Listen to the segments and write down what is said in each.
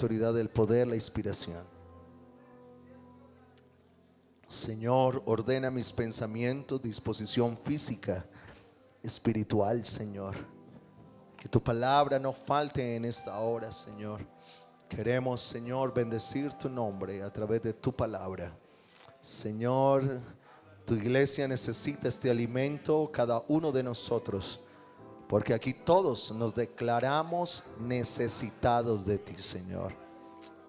autoridad del poder, la inspiración. Señor, ordena mis pensamientos, disposición física, espiritual, Señor. Que tu palabra no falte en esta hora, Señor. Queremos, Señor, bendecir tu nombre a través de tu palabra. Señor, tu iglesia necesita este alimento, cada uno de nosotros, porque aquí todos nos declaramos necesitados de ti, Señor.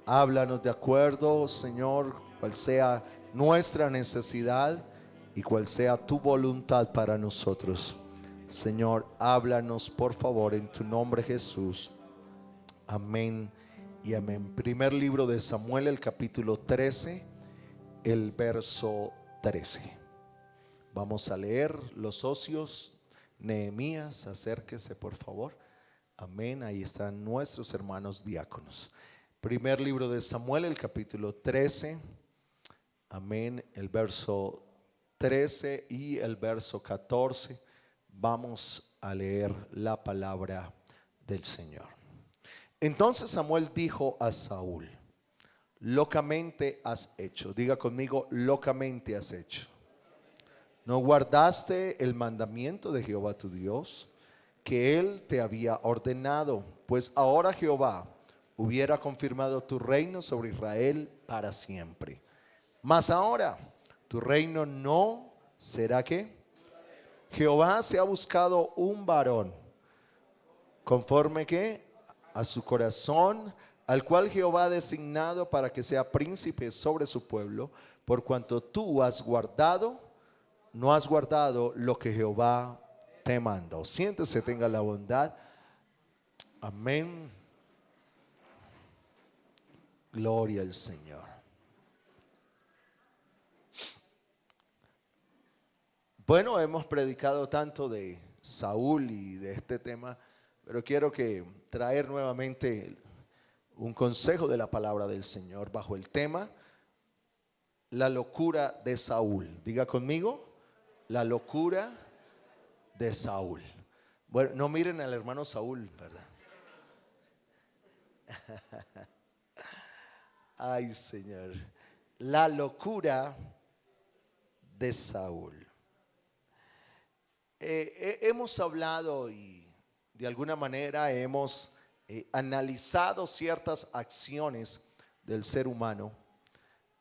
Háblanos de acuerdo, Señor, cual sea nuestra necesidad y cual sea tu voluntad para nosotros. Señor, háblanos por favor en tu nombre, Jesús. Amén y amén. Primer libro de Samuel, el capítulo 13, el verso 13. Vamos a leer. Los socios, Nehemías, acérquese por favor. Amén. Ahí están nuestros hermanos diáconos. Primer libro de Samuel, el capítulo 13. Amén. El verso 13 y el verso 14. Vamos a leer la palabra del Señor. Entonces Samuel dijo a Saúl: locamente has hecho. Diga conmigo: locamente has hecho. ¿No guardaste el mandamiento de Jehová tu Dios, que él te había ordenado? Pues ahora Jehová hubiera confirmado tu reino sobre Israel para siempre. Mas ahora tu reino no será ¿qué? Jehová se ha buscado un varón conforme ¿qué? A su corazón, al cual Jehová ha designado para que sea príncipe sobre su pueblo, por cuanto tú no has guardado lo que Jehová te mandó. Siéntese, tenga la bondad. Amén. Gloria al Señor. Bueno, hemos predicado tanto de Saúl y de este tema, pero quiero traer nuevamente un consejo de la palabra del Señor bajo el tema la locura de Saúl. Diga conmigo: la locura de Saúl. Bueno, no miren al hermano Saúl, ¿verdad? Ay, Señor. La locura de Saúl. Hemos hablado y de alguna manera hemos analizado ciertas acciones del ser humano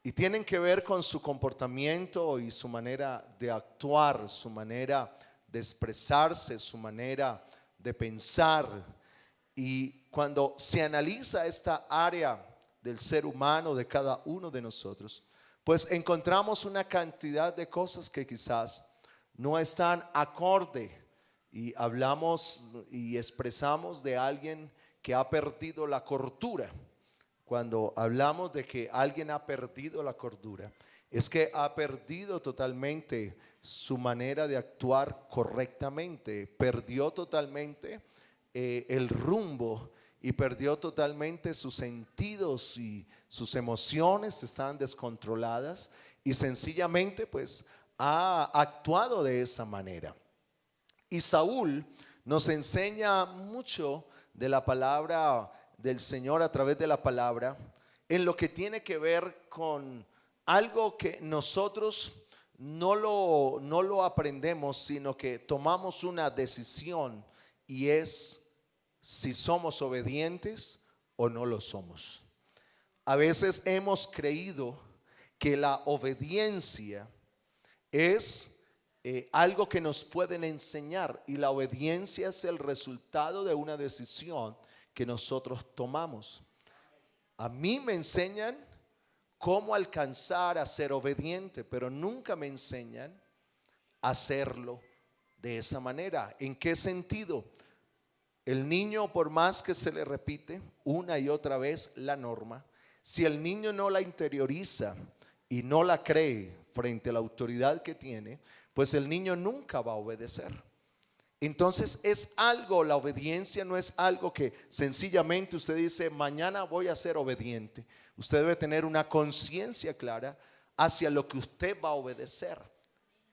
y tienen que ver con su comportamiento y su manera de actuar, su manera de expresarse, su manera de pensar. Y cuando se analiza esta área del ser humano, de cada uno de nosotros, pues encontramos una cantidad de cosas que quizás no están acorde, y hablamos y expresamos de alguien que ha perdido la cordura. Cuando hablamos de que alguien ha perdido la cordura, es que ha perdido totalmente su manera de actuar correctamente, perdió totalmente el rumbo y perdió totalmente sus sentidos y sus emociones están descontroladas y sencillamente pues ha actuado de esa manera. Y Saúl nos enseña mucho de la palabra del Señor a través de la palabra en lo que tiene que ver con algo que nosotros no lo aprendemos, sino que tomamos una decisión, y es si somos obedientes o no lo somos. A veces hemos creído que la obediencia es algo que nos pueden enseñar, y la obediencia es el resultado de una decisión que nosotros tomamos. A mí me enseñan cómo alcanzar a ser obediente, pero nunca me enseñan a hacerlo de esa manera. ¿En qué sentido? El niño, por más que se le repite una y otra vez la norma, si el niño no la interioriza y no la cree frente a la autoridad que tiene, pues el niño nunca va a obedecer. Entonces la obediencia no es algo que sencillamente usted dice mañana voy a ser obediente. Usted debe tener una conciencia clara hacia lo que usted va a obedecer.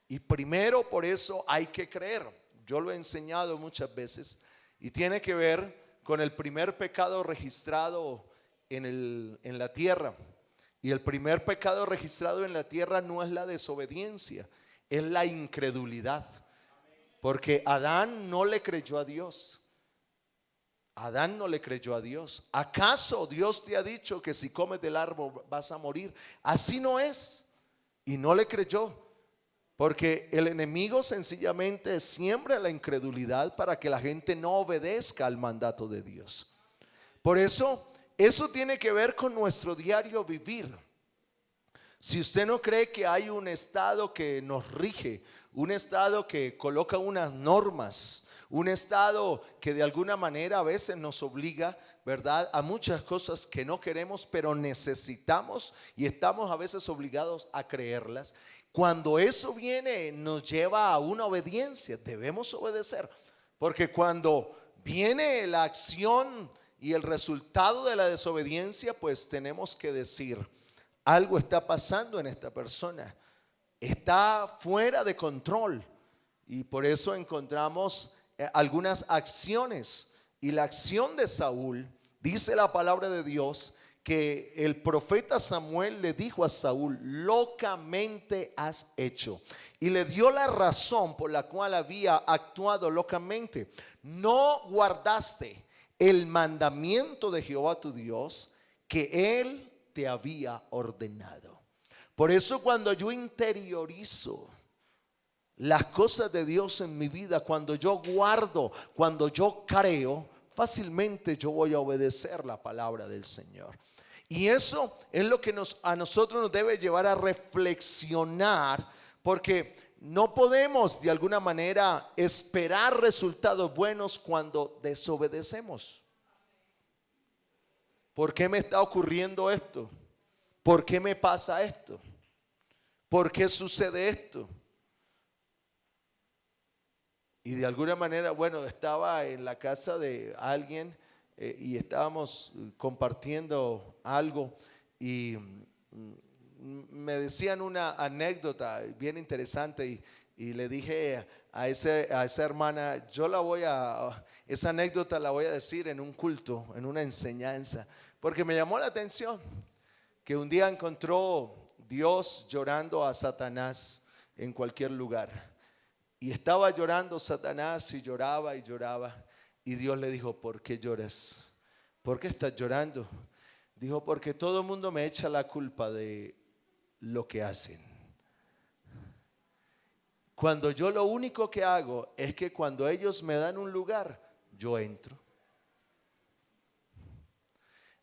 Y primero, por eso hay que creer. Yo lo he enseñado muchas veces y tiene que ver con el primer pecado registrado en la tierra. Y el primer pecado registrado en la tierra no es la desobediencia, es la incredulidad. Porque Adán no le creyó a Dios. Adán no le creyó a Dios. ¿Acaso Dios te ha dicho que si comes del árbol vas a morir? Así no es. Y no le creyó. Porque el enemigo sencillamente siembra la incredulidad para que la gente no obedezca al mandato de Dios. Por eso tiene que ver con nuestro diario vivir. Si usted no cree que hay un estado que nos rige, un estado que coloca unas normas, un estado que de alguna manera a veces nos obliga, ¿verdad?, a muchas cosas que no queremos, pero necesitamos y estamos a veces obligados a creerlas. Cuando eso viene, nos lleva a una obediencia. Debemos obedecer, porque cuando viene la acción y el resultado de la desobediencia, pues tenemos que decir: algo está pasando en esta persona, está fuera de control. Y por eso encontramos algunas acciones. Y la acción de Saúl, dice la palabra de Dios, que el profeta Samuel le dijo a Saúl: locamente has hecho. Y le dio la razón por la cual había actuado locamente. No guardaste el mandamiento de Jehová tu Dios, que él te había ordenado. Por eso cuando yo interiorizo las cosas de Dios en mi vida, cuando yo guardo, cuando yo creo, fácilmente yo voy a obedecer la palabra del Señor. Y eso es lo que a nosotros nos debe llevar a reflexionar, porque no podemos de alguna manera esperar resultados buenos cuando desobedecemos. ¿Por qué me está ocurriendo esto? ¿Por qué me pasa esto? ¿Por qué sucede esto? Y de alguna manera, bueno, estaba en la casa de alguien y estábamos compartiendo algo y me decían una anécdota bien interesante y le dije a esa hermana: esa anécdota la voy a decir en un culto, en una enseñanza, porque me llamó la atención que un día encontró Dios llorando a Satanás en cualquier lugar. Y estaba llorando Satanás y lloraba y lloraba. Y Dios le dijo: ¿por qué lloras? ¿Por qué estás llorando? Dijo: porque todo el mundo me echa la culpa de lo que hacen. Cuando yo lo único que hago es que cuando ellos me dan un lugar, yo entro.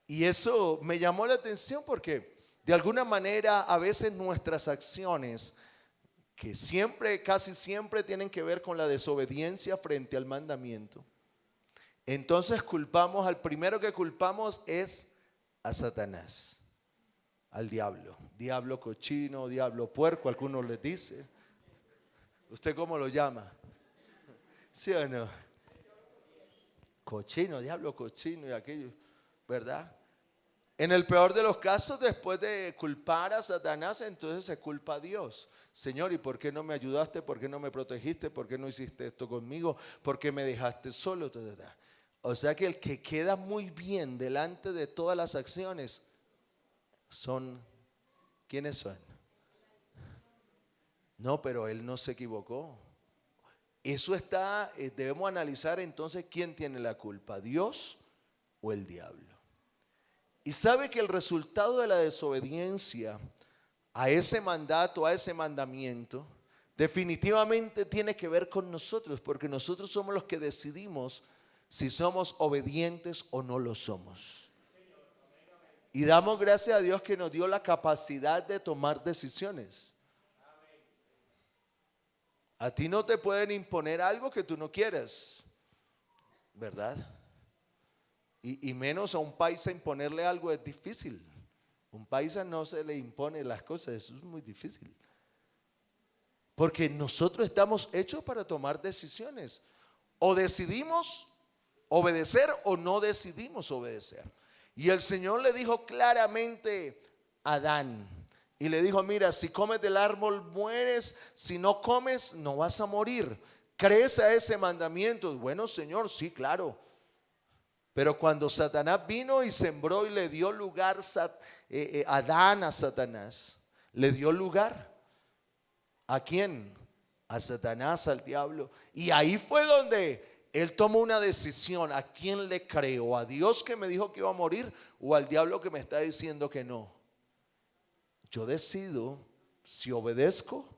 Y eso me llamó la atención porque de alguna manera a veces nuestras acciones, que casi siempre tienen que ver con la desobediencia frente al mandamiento, entonces al primero que culpamos es a Satanás, al diablo. Diablo cochino, diablo puerco, algunos les dice. ¿Usted cómo lo llama? ¿Sí o no? Cochino, diablo cochino y aquello, ¿verdad? En el peor de los casos, después de culpar a Satanás, entonces se culpa a Dios. Señor, ¿y por qué no me ayudaste? ¿Por qué no me protegiste? ¿Por qué no hiciste esto conmigo? ¿Por qué me dejaste solo? O sea que el que queda muy bien delante de todas las acciones ¿quiénes son? No, pero él no se equivocó. Debemos analizar entonces quién tiene la culpa, ¿Dios o el diablo? Y sabe que el resultado de la desobediencia a ese mandato, a ese mandamiento, definitivamente tiene que ver con nosotros, porque nosotros somos los que decidimos si somos obedientes o no lo somos. Y damos gracias a Dios que nos dio la capacidad de tomar decisiones. A ti no te pueden imponer algo que tú no quieras, ¿verdad? Y menos a un paisa imponerle algo es difícil. Un paisa no se le impone las cosas, eso es muy difícil. Porque nosotros estamos hechos para tomar decisiones. O decidimos obedecer o no decidimos obedecer. Y el Señor le dijo claramente a Adán, y le dijo: mira, si comes del árbol mueres, si no comes no vas a morir. ¿Crees a ese mandamiento? Bueno, Señor, sí, claro. Pero cuando Satanás vino y sembró y le dio lugar Adán a Satanás, le dio lugar. ¿A quién? A Satanás, al diablo. Y ahí fue donde él tomó una decisión. ¿A quién le creo? ¿A Dios que me dijo que iba a morir o al diablo que me está diciendo que no? Yo decido si obedezco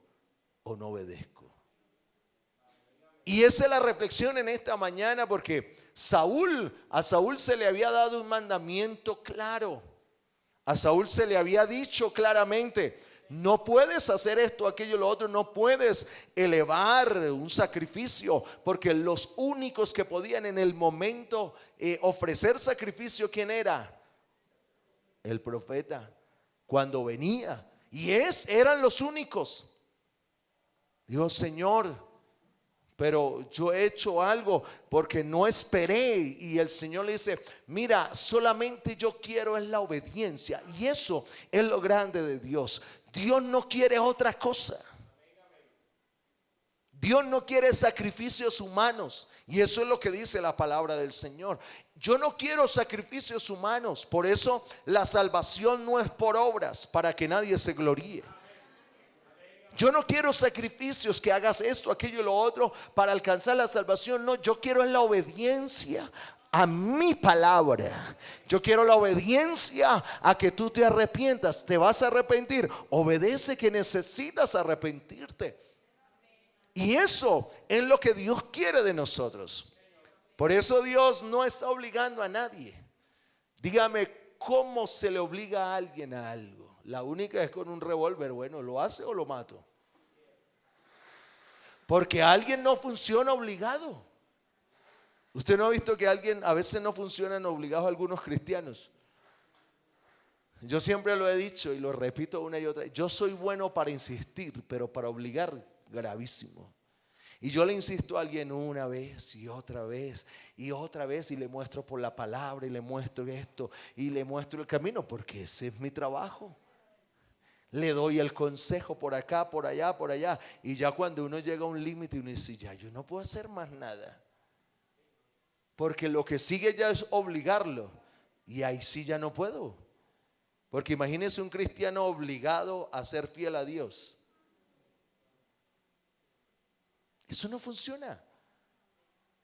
o no obedezco. Y esa es la reflexión en esta mañana, porque a Saúl se le había dado un mandamiento claro. A Saúl se le había dicho claramente: no puedes hacer esto, aquello, lo otro, no puedes elevar un sacrificio, porque los únicos que podían en el momento ofrecer sacrificio, ¿quién era? El profeta, cuando venía. Y eran los únicos. Dijo: Señor, pero yo he hecho algo porque no esperé. Y el Señor le dice: mira, solamente yo quiero es la obediencia. Y eso es lo grande de Dios. Dios no quiere otra cosa. Dios no quiere sacrificios humanos. Y eso es lo que dice la palabra del Señor. Yo no quiero sacrificios humanos. Por eso la salvación no es por obras, para que nadie se gloríe. Yo no quiero sacrificios, que hagas esto, aquello y lo otro para alcanzar la salvación. No, yo quiero la obediencia a mi palabra. Yo quiero la obediencia a que tú te arrepientas. ¿Te vas a arrepentir? Obedece que necesitas arrepentirte. Y eso es lo que Dios quiere de nosotros. Por eso Dios no está obligando a nadie. Dígame, ¿cómo se le obliga a alguien a algo? La única es con un revólver. Bueno, ¿lo hace o lo mato? Porque alguien no funciona obligado. ¿Usted no ha visto que alguien a veces no funcionan obligados, algunos cristianos? Yo siempre lo he dicho y lo repito una y otra. Yo soy bueno para insistir, pero para obligar, gravísimo. Y yo le insisto a alguien una vez y otra vez y otra vez, y le muestro por la palabra y le muestro esto y le muestro el camino, porque ese es mi trabajo. Le doy el consejo por acá, por allá, por allá. Y ya cuando uno llega a un límite, uno dice: ya yo no puedo hacer más nada. Porque lo que sigue ya es obligarlo. Y ahí sí ya no puedo. Porque imagínese un cristiano obligado a ser fiel a Dios. Eso no funciona.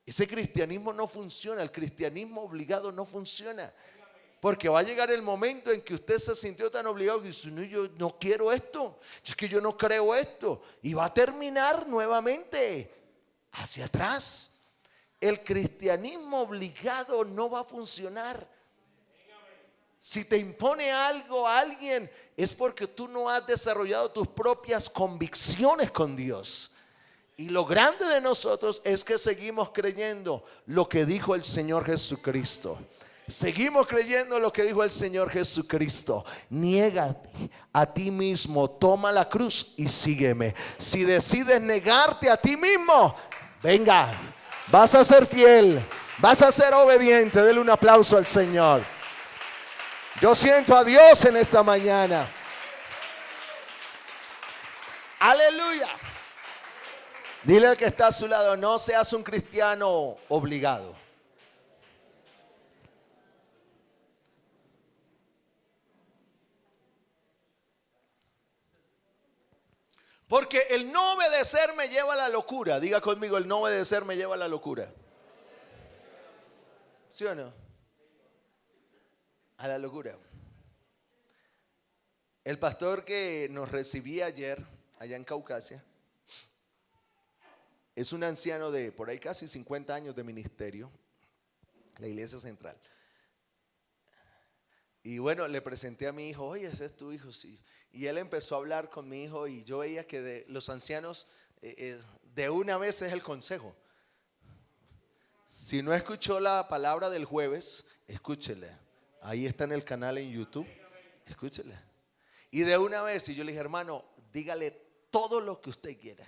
Ese cristianismo no funciona. El cristianismo obligado no funciona. Porque va a llegar el momento en que usted se sintió tan obligado que dice: no, yo no quiero esto, es que yo no creo esto. Y va a terminar nuevamente hacia atrás. El cristianismo obligado no va a funcionar. Si te impone algo a alguien, es porque tú no has desarrollado tus propias convicciones con Dios. Y lo grande de nosotros es que seguimos creyendo lo que dijo el Señor Jesucristo. Seguimos creyendo lo que dijo el Señor Jesucristo: niégate a ti mismo, toma la cruz y sígueme. Si decides negarte a ti mismo, venga, vas a ser fiel, vas a ser obediente. Dele un aplauso al Señor. Yo siento a Dios en esta mañana. Aleluya. Dile al que está a su lado: no seas un cristiano obligado. Porque el no obedecer me lleva a la locura. Diga conmigo: el no obedecer me lleva a la locura. ¿Sí o no? A la locura. El pastor que nos recibía ayer allá en Caucasia es un anciano de por ahí casi 50 años de ministerio, la iglesia central. Y bueno, le presenté a mi hijo: oye, ¿ese es tu hijo? Sí. Y él empezó a hablar con mi hijo, y yo veía que de los ancianos de una vez es el consejo. Si no escuchó la palabra del jueves, escúchela. Ahí está en el canal en YouTube. Escúchela. Y de una vez, y yo le dije: hermano, dígale todo lo que usted quiera.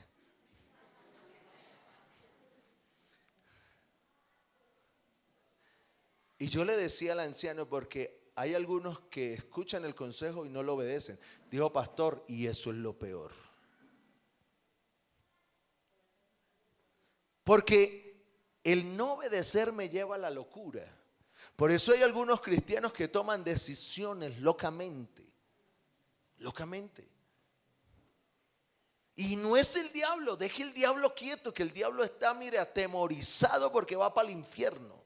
Y yo le decía al anciano, porque hay algunos que escuchan el consejo y no lo obedecen. Dijo: pastor, y eso es lo peor. Porque el no obedecer me lleva a la locura. Por eso hay algunos cristianos que toman decisiones locamente. Locamente. Y no es el diablo, deje el diablo quieto, que el diablo está, mire, atemorizado porque va para el infierno.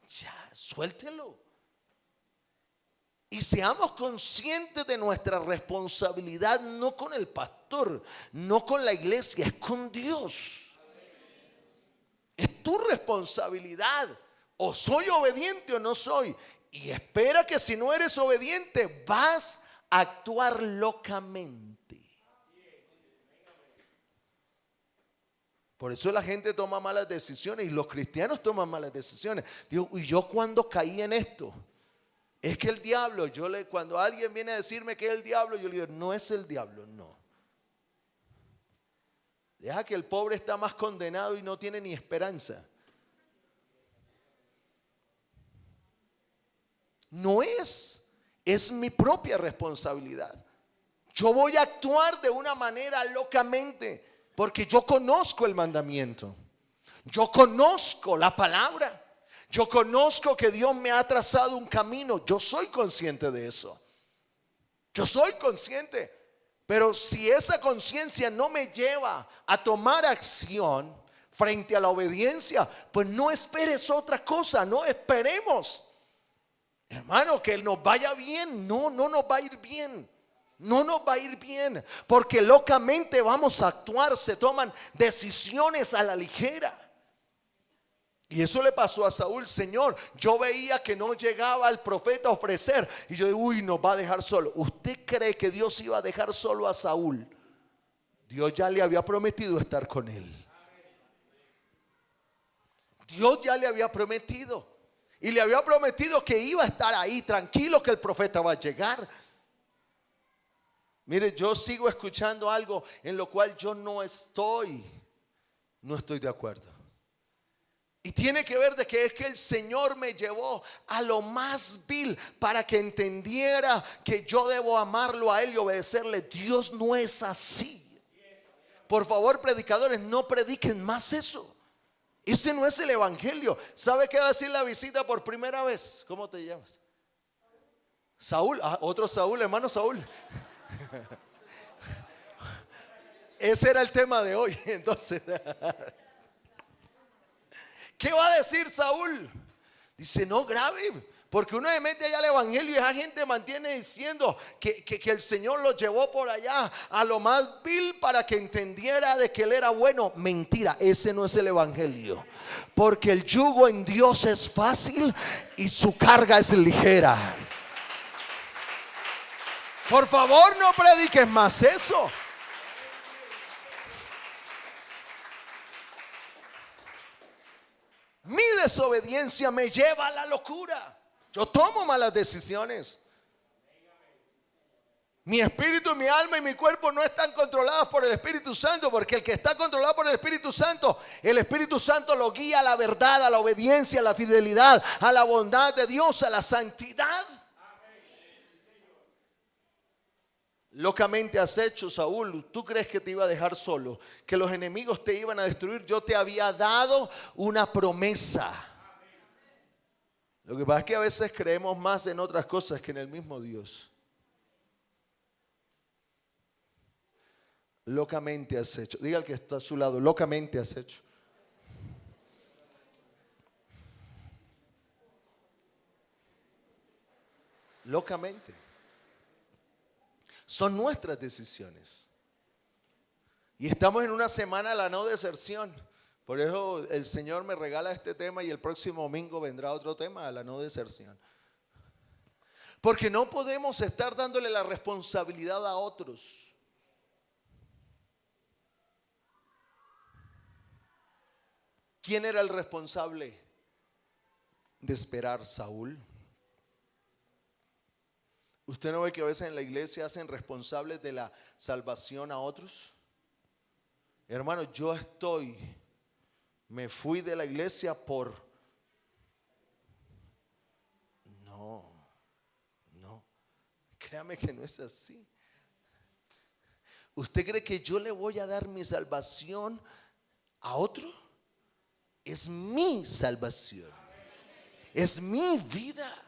Ya, suéltelo. Y seamos conscientes de nuestra responsabilidad, no con el pastor, no con la iglesia, es con Dios. Es tu responsabilidad. O soy obediente o no soy. Y espera que si no eres obediente, vas a actuar locamente. Por eso la gente toma malas decisiones y los cristianos toman malas decisiones. Digo, ¿y yo cuando caí en esto? Es que el diablo, cuando alguien viene a decirme que es el diablo, yo le digo, no es el diablo, no. Deja que el pobre está más condenado y no tiene ni esperanza. No es mi propia responsabilidad. Yo voy a actuar de una manera locamente porque yo conozco el mandamiento. Yo conozco la palabra. Yo conozco que Dios me ha trazado un camino. Yo soy consciente de eso. Yo soy consciente. Pero si esa conciencia no me lleva a tomar acción frente a la obediencia, pues no esperes otra cosa. No esperemos, hermano, que nos vaya bien. No nos va a ir bien. No nos va a ir bien. Porque locamente vamos a actuar. Se toman decisiones a la ligera. Y eso le pasó a Saúl. Señor, yo veía que no llegaba el profeta a ofrecer. Y yo digo, uy, nos va a dejar solo. ¿Usted cree que Dios iba a dejar solo a Saúl? Dios ya le había prometido estar con él. Dios ya le había prometido. Y le había prometido que iba a estar ahí, tranquilo, que el profeta va a llegar. Mire, yo sigo escuchando algo en lo cual yo no estoy de acuerdo. Y tiene que ver de que es que el Señor me llevó a lo más vil para que entendiera que yo debo amarlo a Él y obedecerle. Dios no es así. Por favor, predicadores, no prediquen más eso. Ese no es el evangelio. ¿Sabe qué va a decir la visita por primera vez? ¿Cómo te llamas? Saúl. Otro Saúl, hermano Saúl. Ese era el tema de hoy. Entonces, ¿qué va a decir Saúl? Dice, no, grave, porque uno se mete allá al evangelio y esa gente mantiene diciendo que el Señor lo llevó por allá a lo más vil para que entendiera de que Él era bueno. Mentira, ese no es el evangelio. Porque el yugo en Dios es fácil y su carga es ligera. Por favor, no prediques más eso. Mi desobediencia me lleva a la locura. Yo tomo malas decisiones. Mi espíritu, mi alma y mi cuerpo no están controlados por el Espíritu Santo, porque el que está controlado por el Espíritu Santo lo guía a la verdad, a la obediencia, a la fidelidad, a la bondad de Dios, a la santidad. Locamente has hecho, Saúl. ¿Tú crees que te iba a dejar solo? Que los enemigos te iban a destruir. Yo te había dado una promesa. Lo que pasa es que a veces creemos más en otras cosas que en el mismo Dios. Locamente has hecho. Diga al que está a su lado, locamente has hecho. Locamente. Son nuestras decisiones. Y estamos en una semana de la no deserción. Por eso el Señor me regala este tema y el próximo domingo vendrá otro tema, de la no deserción. Porque no podemos estar dándole la responsabilidad a otros. ¿Quién era el responsable de esperar? Saúl. ¿Usted no ve que a veces en la iglesia hacen responsables de la salvación a otros? Hermano, me fui de la iglesia por... No, créame que no es así. ¿Usted cree que yo le voy a dar mi salvación a otro? es mi salvación, es mi vida.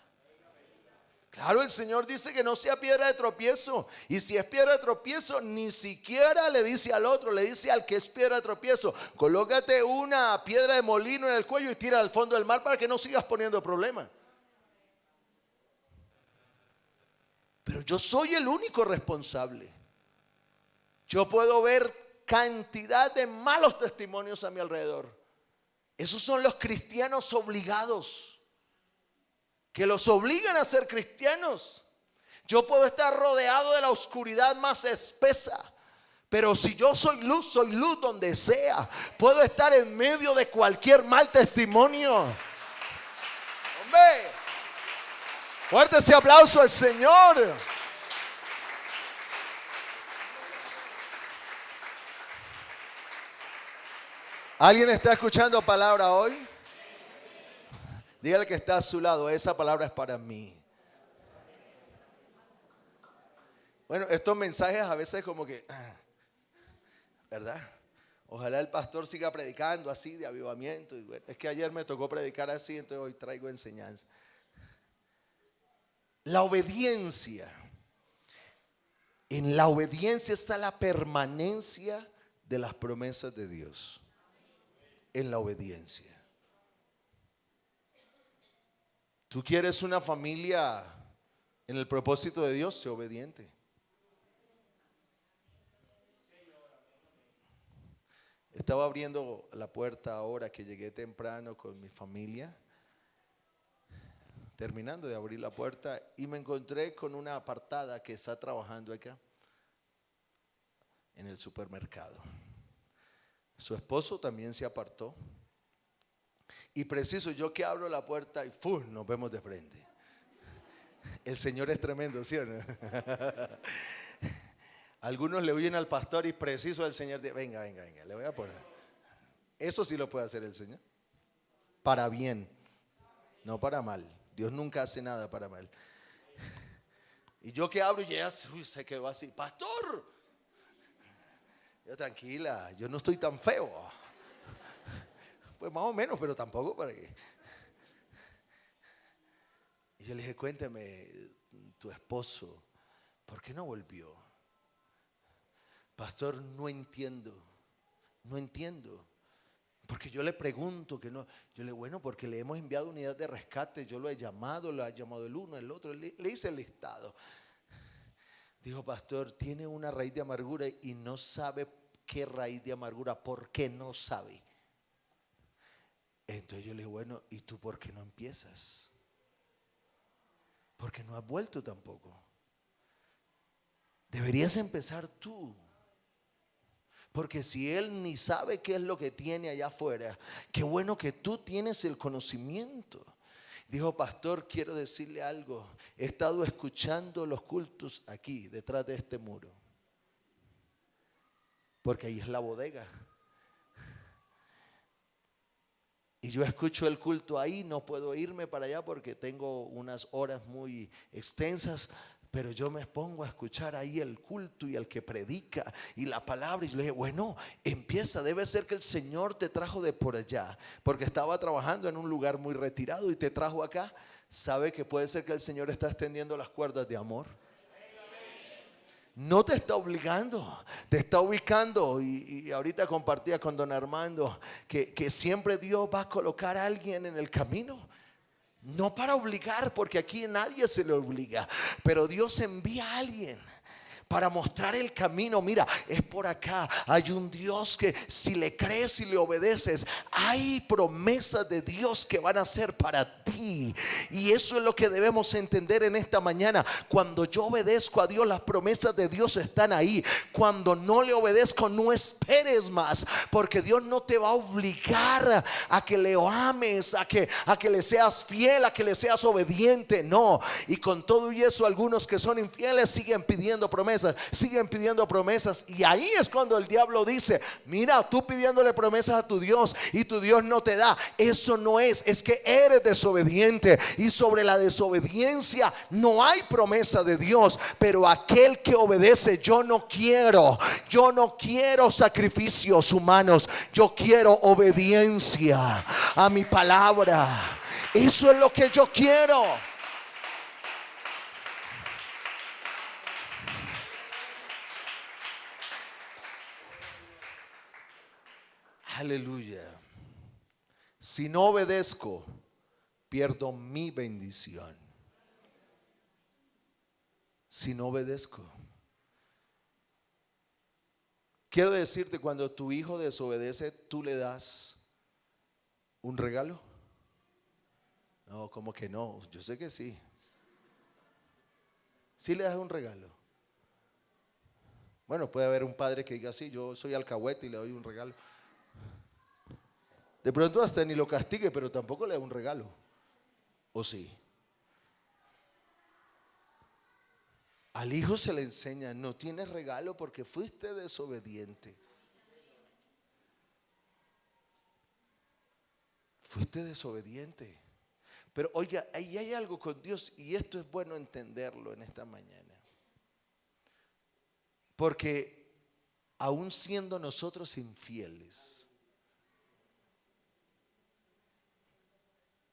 Claro, el Señor dice que no sea piedra de tropiezo. Y si es piedra de tropiezo, ni siquiera le dice al otro, le dice al que es piedra de tropiezo: colócate una piedra de molino en el cuello y tira al fondo del mar para que no sigas poniendo problemas. Pero yo soy el único responsable. Yo puedo ver cantidad de malos testimonios a mi alrededor. Esos son los cristianos obligados, que los obligan a ser cristianos. Yo puedo estar rodeado de la oscuridad más espesa, pero si yo soy luz donde sea. Puedo estar en medio de cualquier mal testimonio. Hombre, fuerte ese aplauso al Señor. ¿Alguien está escuchando palabra hoy? Dígale que está a su lado: esa palabra es para mí. Bueno, estos mensajes a veces como que, ¿verdad? Ojalá el pastor siga predicando así de avivamiento. Y bueno, es que ayer me tocó predicar así, entonces hoy traigo enseñanza. La obediencia. En la obediencia está la permanencia de las promesas de Dios. En la obediencia. ¿Tú quieres una familia en el propósito de Dios? Sé obediente. Estaba abriendo la puerta ahora que llegué temprano con mi familia, terminando de abrir la puerta, y me encontré con una apartada que está trabajando acá en el supermercado. Su esposo también se apartó. Y preciso, yo que abro la puerta y ¡fum!, nos vemos de frente. El Señor es tremendo, ¿sí o no? Algunos le huyen al pastor y preciso el Señor dice: venga, le voy a poner. Eso sí lo puede hacer el Señor. Para bien, no para mal. Dios nunca hace nada para mal. Y yo que abro y ella se quedó así: pastor. Yo: tranquila, yo no estoy tan feo. Pues más o menos, pero tampoco para qué. Y yo le dije: cuéntame, tu esposo, ¿por qué no volvió? Pastor, no entiendo. Porque yo le pregunto que no. Yo le digo: bueno, porque le hemos enviado unidad de rescate. Yo lo he llamado el uno, el otro. Le hice el listado. Dijo: pastor, tiene una raíz de amargura y no sabe qué raíz de amargura. ¿Por qué no sabe? Entonces yo le digo: bueno, ¿y tú por qué no empiezas? Porque no has vuelto tampoco. Deberías empezar tú. Porque si él ni sabe qué es lo que tiene allá afuera, qué bueno que tú tienes el conocimiento. Dijo: pastor, quiero decirle algo. He estado escuchando los cultos aquí, detrás de este muro. Porque ahí es la bodega. Y yo escucho el culto ahí, no puedo irme para allá porque tengo unas horas muy extensas, pero yo me pongo a escuchar ahí el culto y el que predica y la palabra. Y yo le dije: bueno, empieza, debe ser que el Señor te trajo de por allá, porque estaba trabajando en un lugar muy retirado y te trajo acá. ¿Sabe que puede ser que el Señor está extendiendo las cuerdas de amor? No te está obligando, te está ubicando. Y ahorita compartía con don Armando que siempre Dios va a colocar a alguien en el camino. No para obligar, porque aquí nadie se le obliga, pero Dios envía a alguien para mostrar el camino. Mira, es por acá. Hay un Dios que si le crees y le obedeces, hay promesas de Dios que van a ser para ti. Y eso es lo que debemos entender en esta mañana. Cuando yo obedezco a Dios, las promesas de Dios están ahí. Cuando no le obedezco, no esperes más, porque Dios no te va a obligar a que le ames, a que le seas fiel, a que le seas obediente. No. Y con todo y eso, algunos que son infieles siguen pidiendo promesas. promesas, siguen pidiendo promesas. Y ahí es cuando el diablo dice: mira, tú pidiéndole promesas a tu Dios y tu Dios no te da. Eso no es que eres desobediente, y sobre la desobediencia no hay promesa de Dios. Pero aquel que obedece, yo no quiero sacrificios humanos, yo quiero obediencia a mi palabra. Eso es lo que yo quiero. Aleluya. Si no obedezco, pierdo mi bendición. Si no obedezco. Quiero decirte, cuando tu hijo desobedece, ¿tú le das un regalo? No, como que no. Yo sé que sí. Sí le das un regalo. Bueno, puede haber un padre que diga: así, yo soy alcahuete y le doy un regalo. De pronto hasta ni lo castigue, pero tampoco le da un regalo. ¿O sí? Al hijo se le enseña: no tienes regalo porque fuiste desobediente. Fuiste desobediente. Pero oiga, ahí hay algo con Dios, y esto es bueno entenderlo en esta mañana. Porque aún siendo nosotros infieles,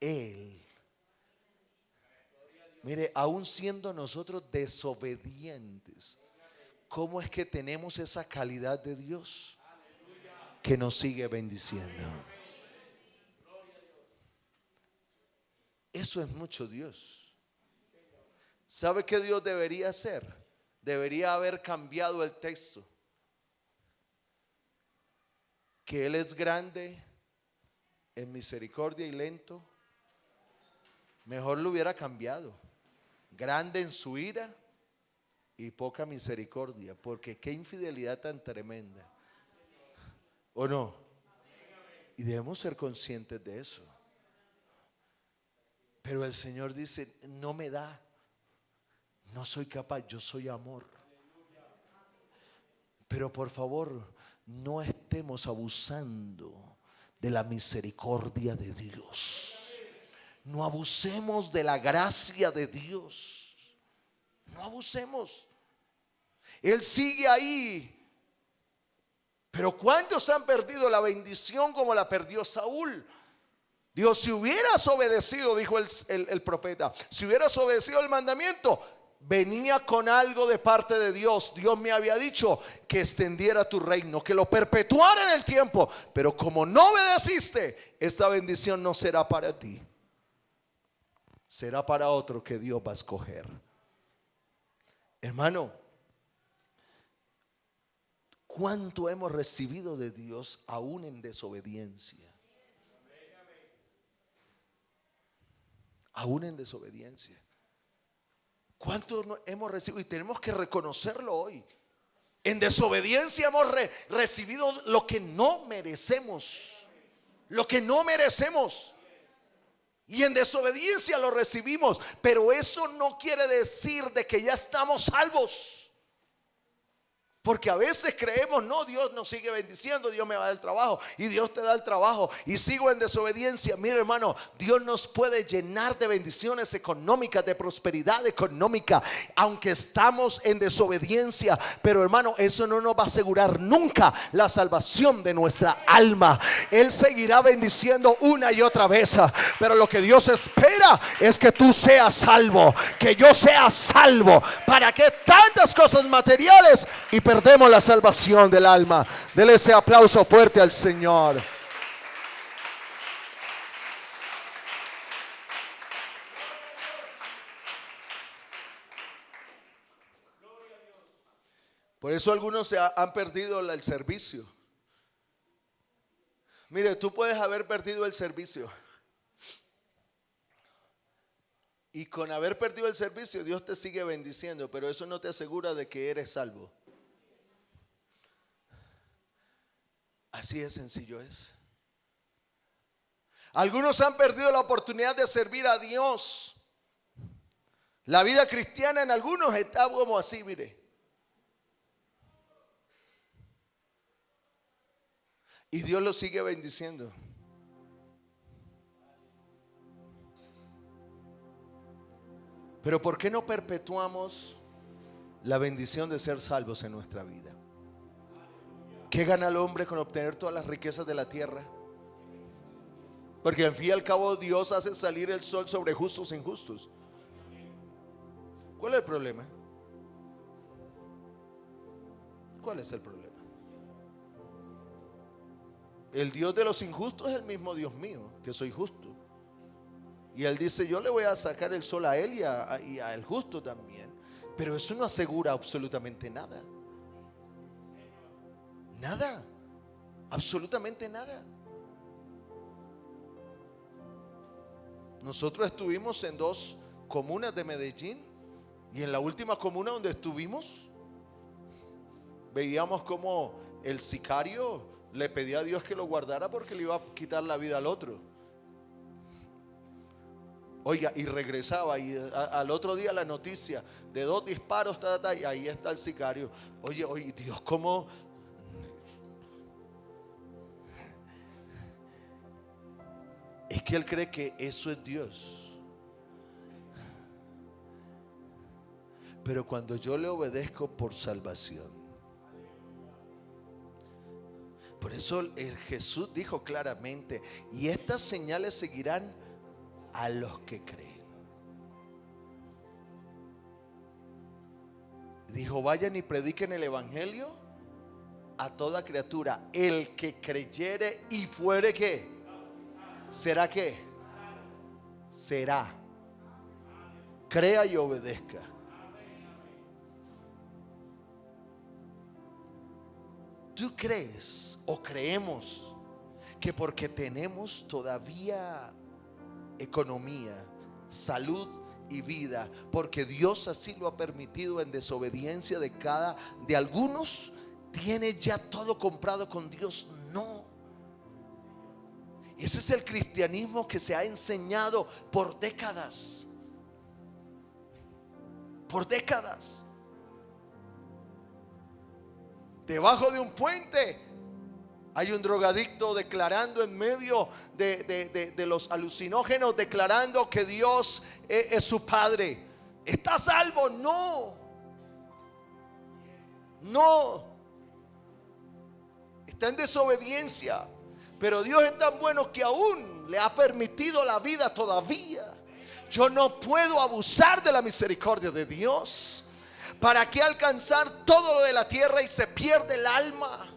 Él, mire, aún siendo nosotros desobedientes, ¿cómo es que tenemos esa calidad de Dios que nos sigue bendiciendo? Eso es mucho Dios. ¿Sabe qué Dios debería hacer? Debería haber cambiado el texto. Que Él es grande en misericordia y lento. Mejor lo hubiera cambiado: grande en su ira y poca misericordia. Porque qué infidelidad tan tremenda, ¿o no? Y debemos ser conscientes de eso. Pero el Señor dice: no me da, no soy capaz, yo soy amor. Pero por favor, no estemos abusando de la misericordia de Dios. No abusemos de la gracia de Dios. No abusemos. Él sigue ahí. Pero ¿cuántos han perdido la bendición como la perdió Saúl? Dios: si hubieras obedecido, dijo el profeta, si hubieras obedecido el mandamiento, venía con algo de parte de Dios. Dios me había dicho que extendiera tu reino, que lo perpetuara en el tiempo. Pero como no obedeciste, esta bendición no será para ti, será para otro que Dios va a escoger. Hermano, ¿cuánto hemos recibido de Dios aún en desobediencia? Aún en desobediencia. ¿Cuánto hemos recibido? Y tenemos que reconocerlo hoy. En desobediencia hemos recibido lo que no merecemos. Lo que no merecemos. Y en desobediencia lo recibimos. Pero eso no quiere decir de que ya estamos salvos. Porque a veces creemos: no, Dios nos sigue bendiciendo, Dios me va a dar el trabajo, y Dios te da el trabajo, y sigo en desobediencia. Mira, hermano, Dios nos puede llenar de bendiciones económicas, de prosperidad económica, aunque estamos en desobediencia. Pero hermano, eso no nos va a asegurar nunca la salvación de nuestra alma. Él seguirá bendiciendo una y otra vez, pero lo que Dios espera es que tú seas salvo, que yo sea salvo. ¿Para qué tantas cosas materiales y perdemos la salvación del alma? Dele ese aplauso fuerte al Señor. Por eso algunos han perdido el servicio. Mire, tú puedes haber perdido el servicio, y con haber perdido el servicio Dios te sigue bendiciendo, pero eso no te asegura de que eres salvo. Así de sencillo es. Algunos han perdido la oportunidad de servir a Dios. La vida cristiana en algunos está como así, mire. Y Dios lo sigue bendiciendo. Pero ¿por qué no perpetuamos la bendición de ser salvos en nuestra vida? ¿Qué gana el hombre con obtener todas las riquezas de la tierra? Porque al fin y al cabo Dios hace salir el sol sobre justos e injustos. ¿Cuál es el problema? ¿Cuál es el problema? El Dios de los injustos es el mismo Dios mío, que soy justo. Y Él dice, yo le voy a sacar el sol a él y al justo también. Pero eso no asegura absolutamente nada. Nada. Absolutamente nada. Nosotros estuvimos en 2 comunas de Medellín. Y en la última comuna donde estuvimos, veíamos como el sicario le pedía a Dios que lo guardara porque le iba a quitar la vida al otro. Oiga, y regresaba y al otro día la noticia de 2 disparos, y ahí está el sicario. Oye, Dios, ¿cómo? Es que él cree que eso es Dios. Pero cuando yo le obedezco por salvación. Por eso Jesús dijo claramente, y estas señales seguirán a los que creen. Dijo, vayan y prediquen el evangelio a toda criatura. El que creyere y fuere, ¿qué? ¿Será qué? Será. Crea y obedezca. ¿Tú crees o creemos que porque tenemos todavía economía, salud y vida, porque Dios así lo ha permitido en desobediencia de algunos, tiene ya todo comprado con Dios? No. Ese es el cristianismo que se ha enseñado por décadas. Por décadas. Debajo de un puente hay un drogadicto declarando en medio de los alucinógenos, declarando que Dios es su padre. ¿Está salvo? No. No. Está en desobediencia. Pero Dios es tan bueno que aún le ha permitido la vida todavía. Yo no puedo abusar de la misericordia de Dios. ¿Para qué alcanzar todo lo de la tierra y se pierde el alma?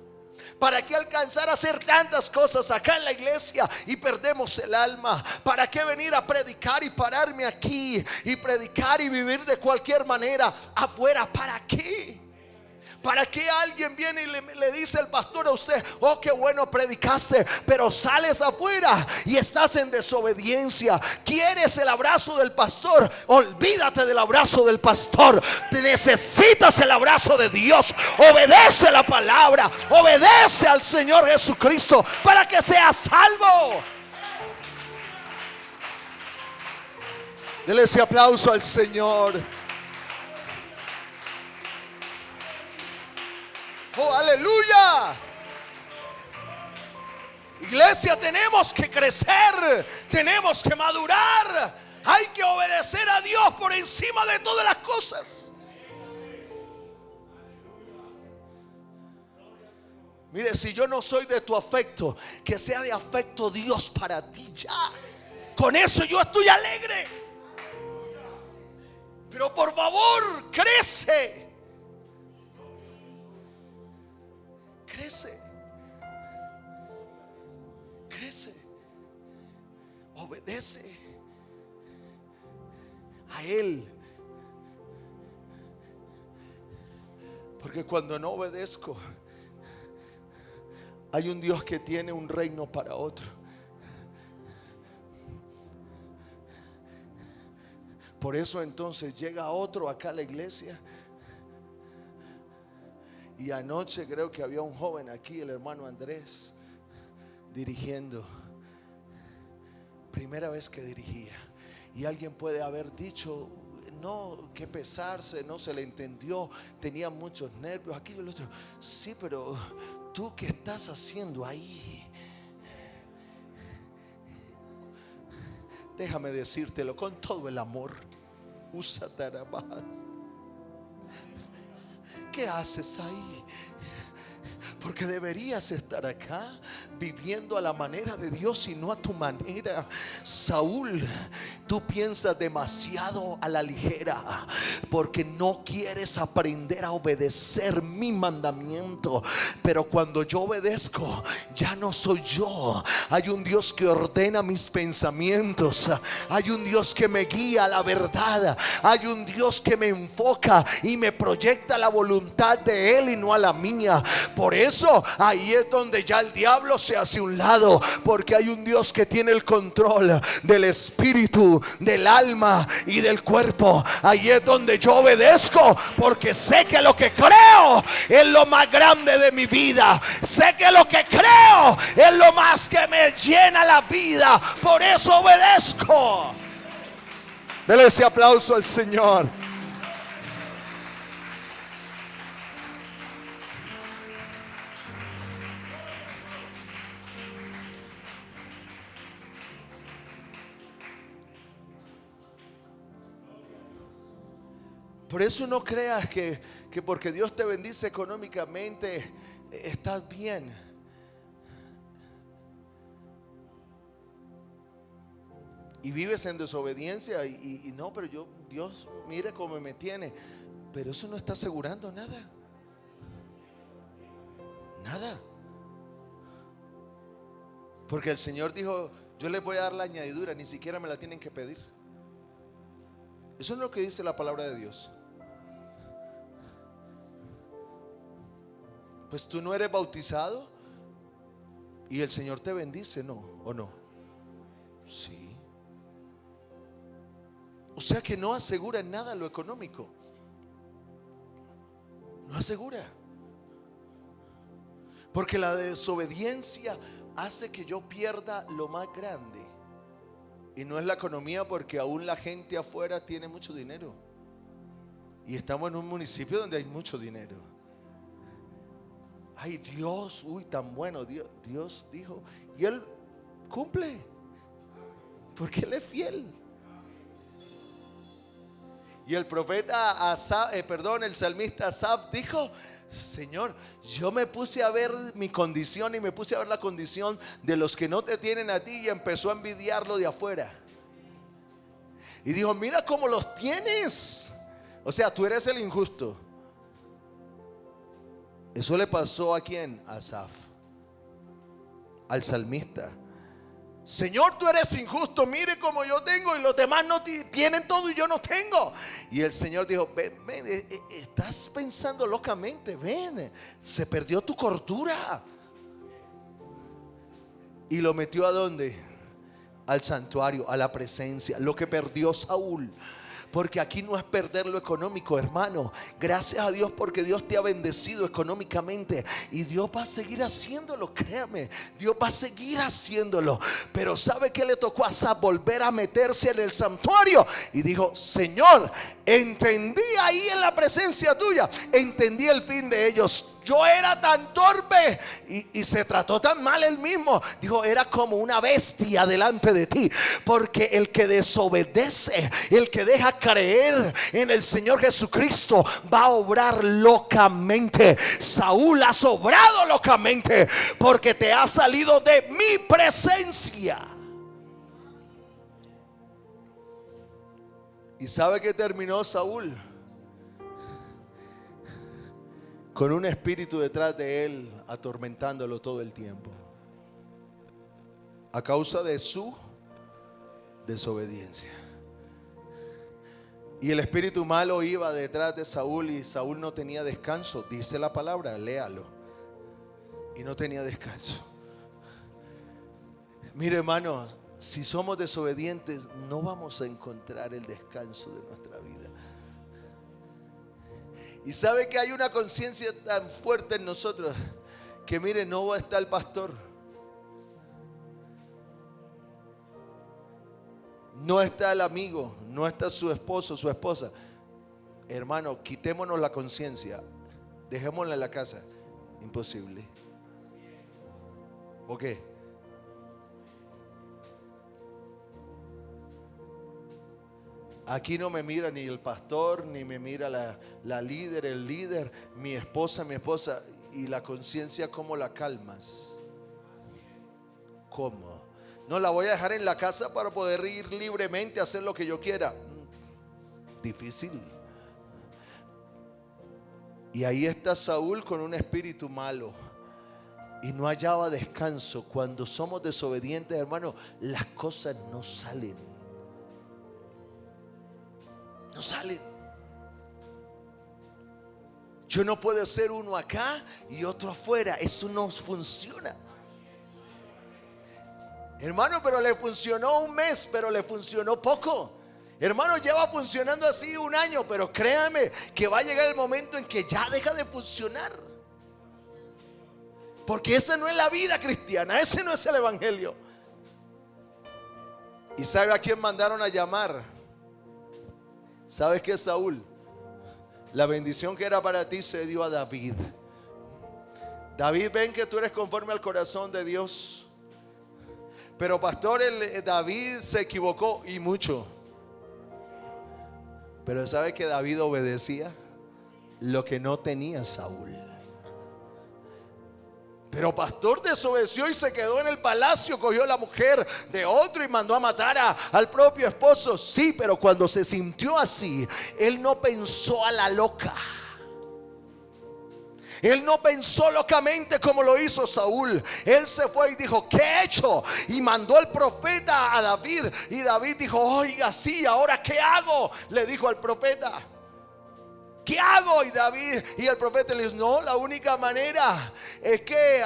¿Para qué alcanzar a hacer tantas cosas acá en la iglesia y perdemos el alma? ¿Para qué venir a predicar y pararme aquí y predicar y vivir de cualquier manera afuera? ¿Para qué? ¿Para qué alguien viene y le dice al pastor a usted, oh, qué bueno predicaste, pero sales afuera y estás en desobediencia? ¿Quieres el abrazo del pastor? Olvídate del abrazo del pastor. Te necesitas el abrazo de Dios. Obedece la palabra, obedece al Señor Jesucristo para que seas salvo. Dele ese aplauso al Señor. Oh, aleluya. Iglesia, tenemos que crecer, tenemos que madurar. Hay que obedecer a Dios por encima de todas las cosas. Mire, si yo no soy de tu afecto, que sea de afecto Dios para ti ya. Con eso yo estoy alegre. Pero por favor, crece. Crece. Crece. Obedece a Él. Porque cuando no obedezco, hay un Dios que tiene un reino para otro. Por eso entonces llega otro acá a la iglesia. Y anoche creo que había un joven aquí, el hermano Andrés, dirigiendo. Primera vez que dirigía. Y alguien puede haber dicho, no, que pesarse, no se le entendió, tenía muchos nervios, aquí y el otro. Sí, pero ¿tú qué estás haciendo ahí? Déjame decírtelo con todo el amor. Usa tarabas. ¿Qué haces ahí? Porque deberías estar acá viviendo a la manera de Dios y no a tu manera. Saúl, tú piensas demasiado a la ligera, porque no quieres aprender a obedecer mi mandamiento. Pero cuando yo obedezco, ya no soy yo. Hay un Dios que ordena mis pensamientos. Hay un Dios que me guía a la verdad. Hay un Dios que me enfoca y me proyecta la voluntad de Él y no a la mía. Por eso ahí es donde ya el diablo se hace un lado, porque hay un Dios que tiene el control del espíritu, del alma y del cuerpo. Ahí es donde yo obedezco, porque sé que lo que creo es lo más grande de mi vida. Sé que lo que creo es lo más que me llena la vida. Por eso obedezco. Dele ese aplauso al Señor. Por eso no creas que porque Dios te bendice económicamente estás bien. Y vives en desobediencia y no, pero Dios, mire cómo me tiene. Pero eso no está asegurando nada. Nada. Porque el Señor dijo: yo les voy a dar la añadidura, ni siquiera me la tienen que pedir. Eso es lo que dice la palabra de Dios. Pues tú no eres bautizado y el Señor te bendice, ¿no? ¿O no? Sí. O sea que no asegura nada lo económico. No asegura. Porque la desobediencia hace que yo pierda lo más grande. Y no es la economía, porque aún la gente afuera tiene mucho dinero. Y estamos en un municipio donde hay mucho dinero. Ay, Dios, uy, tan bueno. Dios dijo, y Él cumple, porque Él es fiel. Y el profeta Asaf, el salmista Asaf dijo: Señor, yo me puse a ver mi condición y me puse a ver la condición de los que no te tienen a ti, y empezó a envidiarlo de afuera. Y dijo: mira cómo los tienes. O sea, tú eres el injusto. Eso le pasó ¿a quién? A Asaf, al salmista. Señor, tú eres injusto, mire como yo tengo y los demás no tienen todo y yo no tengo. Y el Señor dijo: ven, estás pensando locamente, ven, se perdió tu cordura. Y lo metió ¿a dónde? Al santuario, a la presencia. Lo que perdió Saúl. Porque aquí no es perder lo económico, hermano. Gracias a Dios, porque Dios te ha bendecido económicamente. Y Dios va a seguir haciéndolo, créame. Dios va a seguir haciéndolo. Pero ¿sabe qué le tocó a Asaf? Volver a meterse en el santuario. Y dijo: Señor, entendí ahí en la presencia tuya, entendí el fin de ellos. Yo era tan torpe y se trató tan mal él mismo. Dijo: era como una bestia delante de ti. Porque el que desobedece, el que deja creer en el Señor Jesucristo, va a obrar locamente. Saúl, has obrado locamente, porque te has salido de mi presencia. ¿Y sabe qué terminó Saúl? Con un espíritu detrás de él, atormentándolo todo el tiempo, a causa de su desobediencia. Y el espíritu malo iba detrás de Saúl, y Saúl no tenía descanso. Dice la palabra, léalo. Y no tenía descanso. Mire, hermano, si somos desobedientes, no vamos a encontrar el descanso de nuestra vida. Y sabe que hay una conciencia tan fuerte en nosotros que, mire, no va a estar el pastor, no está el amigo, no está su esposo, su esposa. Hermano, quitémonos la conciencia, dejémosla en la casa. Imposible. ¿O qué? Aquí no me mira ni el pastor, ni me mira la líder, el líder, mi esposa, y la conciencia, ¿cómo la calmas? ¿Cómo? No la voy a dejar en la casa para poder ir libremente a hacer lo que yo quiera. Difícil. Y ahí está Saúl con un espíritu malo y no hallaba descanso. Cuando somos desobedientes, hermano, las cosas no salen. No salen. Yo no puedo ser uno acá y otro afuera. Eso no funciona. Hermano, pero le funcionó un mes, pero le funcionó poco. Hermano, lleva funcionando así un año, pero créame que va a llegar el momento en que ya deja de funcionar. Porque esa no es la vida cristiana, ese no es el evangelio. ¿Y sabe a quién mandaron a llamar? ¿Sabes qué, Saúl? La bendición que era para ti se dio a David. David, ven que tú eres conforme al corazón de Dios. Pero pastor, David se equivocó y mucho. Pero ¿sabe que David obedecía lo que no tenía Saúl? Pero pastor, desobedeció y se quedó en el palacio, cogió la mujer de otro y mandó a matar al propio esposo. Sí, pero cuando se sintió así, él no pensó a la loca. Él no pensó locamente como lo hizo Saúl. Él se fue y dijo: ¿qué he hecho? Y mandó el profeta a David. Y David dijo: oiga, sí, ¿ahora qué hago? Le dijo al profeta: ¿qué hago? Y el profeta le dice: no, la única manera es que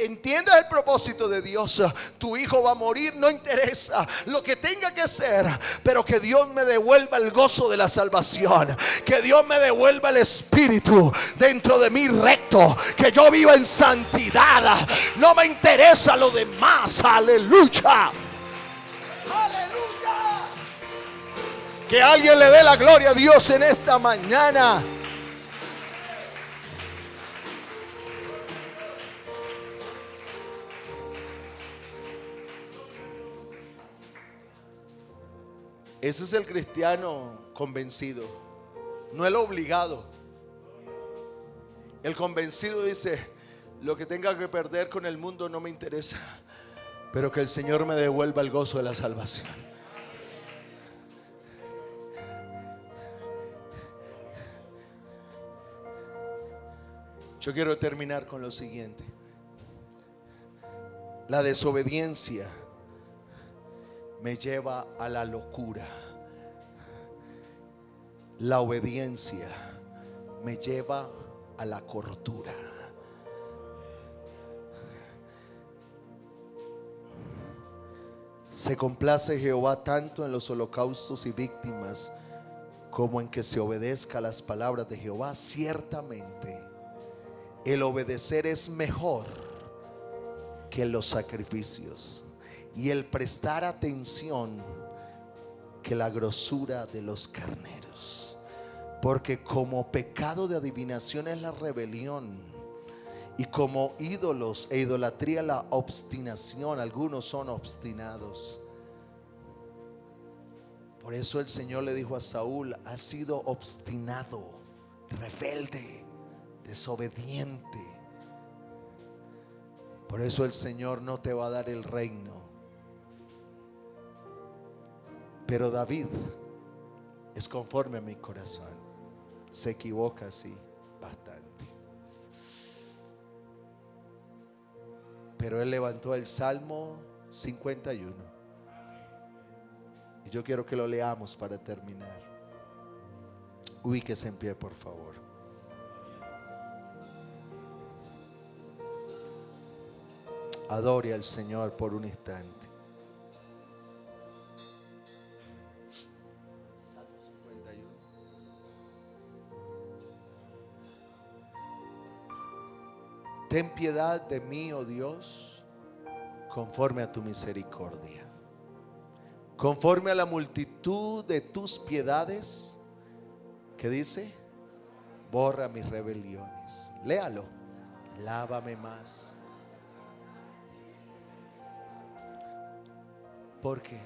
entiendas el propósito de Dios. Tu hijo va a morir, no interesa lo que tenga que ser, pero que Dios me devuelva el gozo de la salvación, que Dios me devuelva el espíritu dentro de mí recto, que yo viva en santidad. No me interesa lo demás. Aleluya. Que alguien le dé la gloria a Dios en esta mañana. Ese es el cristiano convencido, no el obligado. El convencido dice: lo que tenga que perder con el mundo no me interesa, pero que el Señor me devuelva el gozo de la salvación. Yo quiero terminar con lo siguiente. La desobediencia me lleva a la locura. La obediencia me lleva a la cordura. Se complace Jehová tanto en los holocaustos y víctimas como en que se obedezca a las palabras de Jehová. Ciertamente el obedecer es mejor que los sacrificios, y el prestar atención que la grosura de los carneros. Porque como pecado de adivinación es la rebelión, y como ídolos e idolatría la obstinación. Algunos son obstinados. Por eso el Señor le dijo a Saúl: has sido obstinado, rebelde, desobediente. Por eso el Señor no te va a dar el reino. Pero David es conforme a mi corazón. Se equivoca, sí, bastante. Pero él levantó el Salmo 51. Y yo quiero que lo leamos para terminar. Ubíquese en pie, por favor. Adore al Señor por un instante. Salmo 51. Ten piedad de mí, oh Dios, conforme a tu misericordia. Conforme a la multitud de tus piedades, ¿qué dice? Borra mis rebeliones. Léalo. Lávame más. ¿Por qué?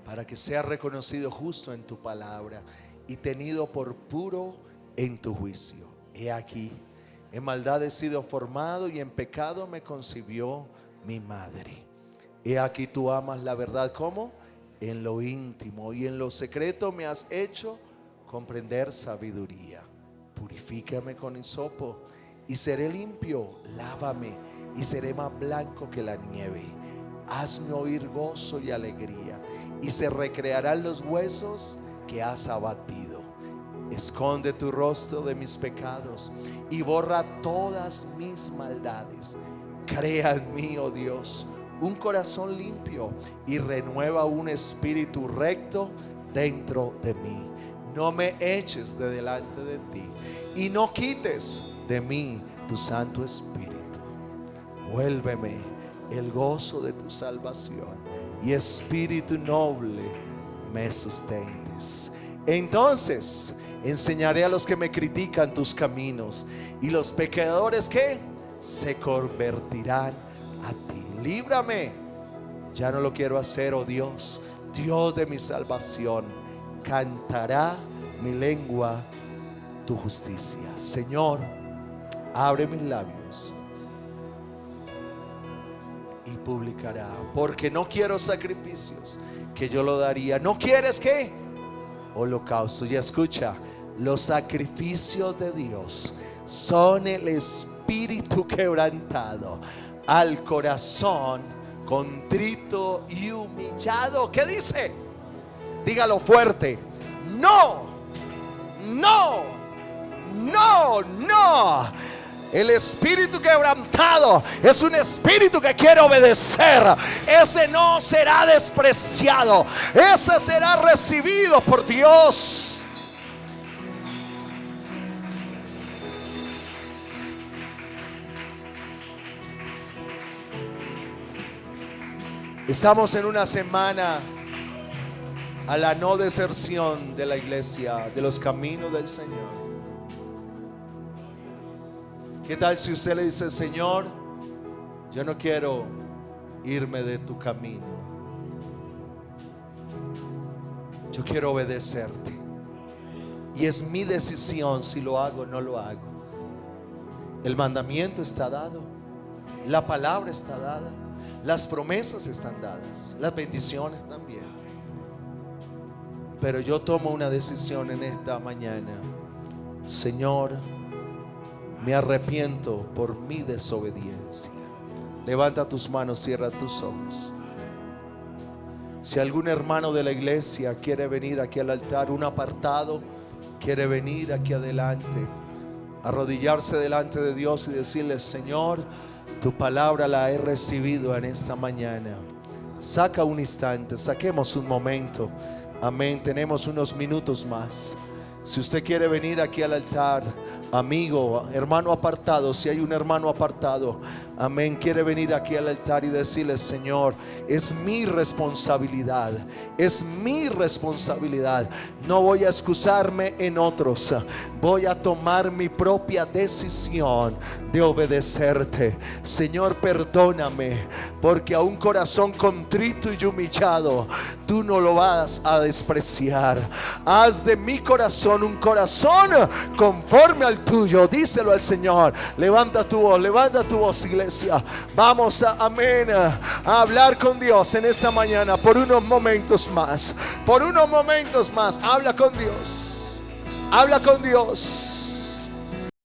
Para que sea reconocido justo en tu palabra y tenido por puro en tu juicio. He aquí, en maldad he sido formado y en pecado me concibió mi madre. He aquí tú amas la verdad, ¿cómo? En lo íntimo y en lo secreto me has hecho comprender sabiduría. Purifícame con hisopo y seré limpio. Lávame y seré más blanco que la nieve. Hazme oír gozo y alegría, y se recrearán los huesos que has abatido. Esconde tu rostro de mis pecados y borra todas mis maldades. Crea en mí, oh Dios, un corazón limpio y renueva un espíritu recto dentro de mí. No me eches de delante de ti y no quites de mí tu Santo Espíritu. Vuélveme el gozo de tu salvación y espíritu noble me sustentes. Entonces enseñaré a los que me critican tus caminos, y los pecadores que se convertirán a ti. Líbrame, ya no lo quiero hacer, oh Dios, Dios de mi salvación. Cantará mi lengua tu justicia. Señor, abre mis labios y publicará, porque no quiero sacrificios, que yo lo daría. ¿No quieres qué? Holocausto. Y escucha, los sacrificios de Dios son el espíritu quebrantado, al corazón contrito y humillado. ¿Qué dice? Dígalo fuerte. No, no, no, no. El espíritu quebrantado es un espíritu que quiere obedecer. Ese no será despreciado, ese será recibido por Dios. Estamos en una semana a la no deserción de la iglesia, de los caminos del Señor. ¿Qué tal si usted le dice: Señor, yo no quiero irme de tu camino, yo quiero obedecerte, y es mi decisión si lo hago o no lo hago? El mandamiento está dado, la palabra está dada, las promesas están dadas, las bendiciones también. Pero yo tomo una decisión en esta mañana. Señor, me arrepiento por mi desobediencia. Levanta tus manos, cierra tus ojos. Si algún hermano de la iglesia quiere venir aquí al altar, un apartado quiere venir aquí adelante, arrodillarse delante de Dios y decirle: Señor, tu palabra la he recibido en esta mañana. Saca un instante, saquemos un momento. Amén, tenemos unos minutos más. Si usted quiere venir aquí al altar, amigo, hermano apartado, si hay un hermano apartado, amén, quiere venir aquí al altar y decirle: Señor, es mi responsabilidad, es mi responsabilidad. No voy a excusarme en otros, voy a tomar mi propia decisión de obedecerte. Señor, perdóname, porque a un corazón contrito y humillado tú no lo vas a despreciar. Haz de mi corazón un corazón conforme al tuyo. Díselo al Señor. Levanta tu voz, iglesia. Vamos a, amén, a hablar con Dios en esta mañana por unos momentos más. Por unos momentos más. Habla con Dios. Habla con Dios.